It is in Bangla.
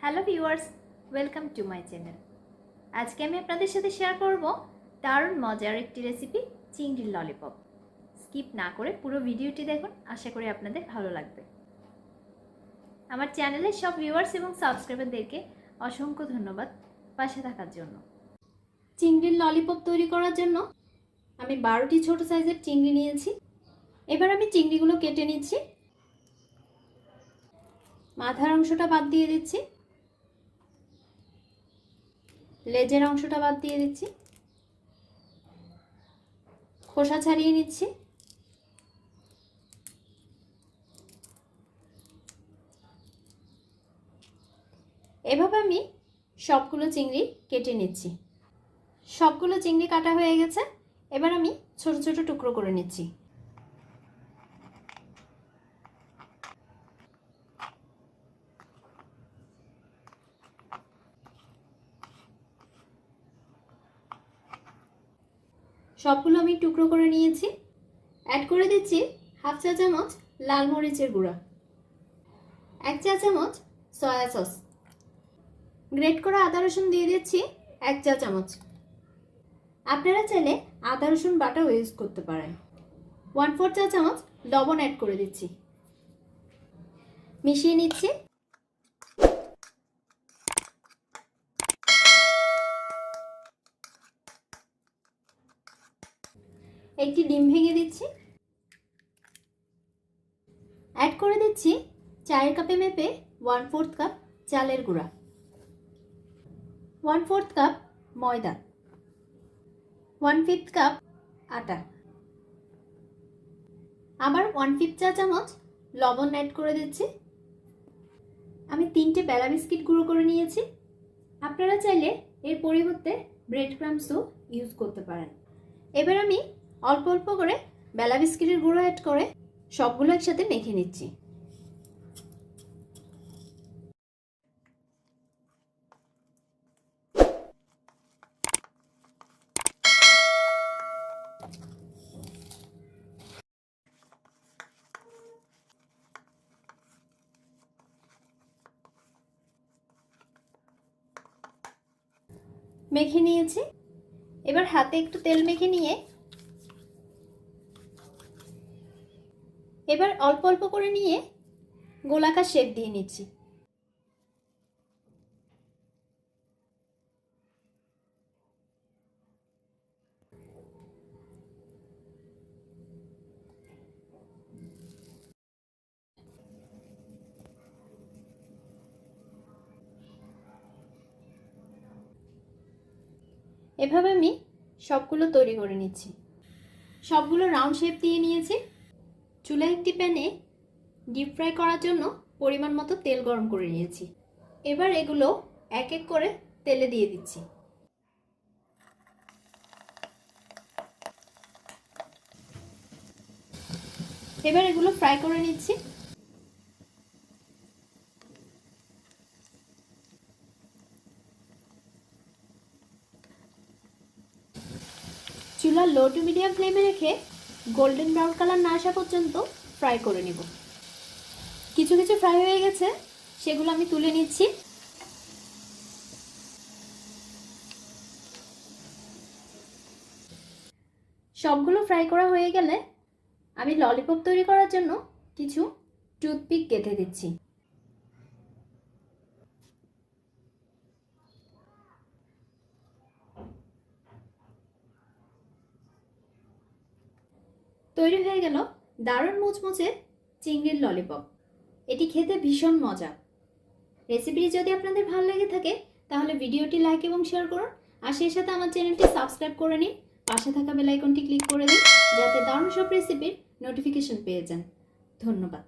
Hello viewers, welcome to my channel. আজকে আমি আপনাদের সাথে শেয়ার করব দারুণ মজার একটি রেসিপি, চিংড়ির ললিপপ। স্কিপ না করে পুরো ভিডিওটি দেখুন, আশা করি আপনাদের ভালো লাগবে। আমার চ্যানেলের সব ভিউয়ার্স এবং সাবস্ক্রাইবারদেরকে অসংখ্য ধন্যবাদ পাশে থাকার জন্য। চিংড়ির ললিপপ তৈরি করার জন্য আমি 12টি ছোট সাইজের চিংড়ি নিয়েছি। এবার আমি চিংড়িগুলো কেটে নিচ্ছি। মাথার অংশটা বাদ দিয়ে দিচ্ছি, লেজের অংশটা বাদ দিয়ে দিচ্ছি, খোসা ছাড়িয়ে নিচ্ছি। এভাবে আমি সবগুলো চিংড়ি কেটে নিচ্ছি। সবগুলো চিংড়ি কাটা হয়ে গেছে। এবার আমি ছোট ছোট টুকরো করে নিচ্ছি। সবগুলো আমি টুকরো করে নিয়েছি। অ্যাড করে দিচ্ছি হাফ চা চামচ লাল মরিচের গুঁড়া, 1 চা চামচ সয়া সস, গ্রেট করা আদা রসুন দিয়ে দিচ্ছি 1 চা চামচ। আপনারা চাইলে আদা রসুন বাটাও ইউজ করতে পারেন। 1/4 চা চামচ লবণ অ্যাড করে দিচ্ছি, মিশিয়ে নিচ্ছি। একটি ডিম ভেঙে দিচ্ছি। অ্যাড করে দিচ্ছি চায়ের কাপে মেপে 1/4 কাপ চালের গুঁড়া, 1/4 কাপ ময়দা, 1/5 কাপ আটা, আবার 1/5 চা চামচ লবণ অ্যাড করে দিচ্ছি। আমি 3টে বেলা বিস্কিট গুঁড়ো করে নিয়েছি। আপনারা চাইলে এর পরিবর্তে ব্রেড ক্রাম্বসও ইউজ করতে পারেন। এবার আমি অল্প অল্প করে বেলা বিস্কিটের গুঁড়ো অ্যাড করে সবগুলো একসাথে মেখে নিচ্ছি। মেখে নিয়েছি। এবার হাতে একটু তেল মেখে নিয়ে এবার অল্প অল্প করে নিয়ে গোলাকার শেপ দিয়ে নিচ্ছি। এভাবে আমি সবগুলো তৈরি করে নিচ্ছি। সবগুলো রাউন্ড শেপ দিয়ে নিয়েছি। চুলায় একটি প্যানে ডিপ ফ্রাই করার জন্য পরিমাণ মতো তেল গরম করে নিয়েছি। এবার এগুলো এক এক করে তেলে দিয়ে দিচ্ছি। এবার এগুলো ফ্রাই করে নিচ্ছি। চুলা লো টু মিডিয়াম ফ্লেমে রেখে গোল্ডেন ব্রাউন কালার না আসা পর্যন্ত ফ্রাই করে নেব। কিছু কিছু ফ্রাই হয়ে গেছে, সেগুলো আমি তুলে নিচ্ছি। সবগুলো ফ্রাই করা হয়ে গেলে আমি ললিপপ তৈরি করার জন্য কিছু টুথপিক গেঁথে দিচ্ছি। তৈরি হয়ে গেল দারুণ মুচমুচে চিংড়ির ললিপপ। এটি খেতে ভীষণ মজা। রেসিপিটি যদি আপনাদের ভালো লেগে থাকে তাহলে ভিডিওটি লাইক এবং শেয়ার করুন, আর সেই সাথে আমার চ্যানেলটি সাবস্ক্রাইব করে নিন। পাশে থাকা বেল আইকনটি ক্লিক করে দিন যাতে দারুণ সব রেসিপির নোটিফিকেশন পেয়ে যান। ধন্যবাদ।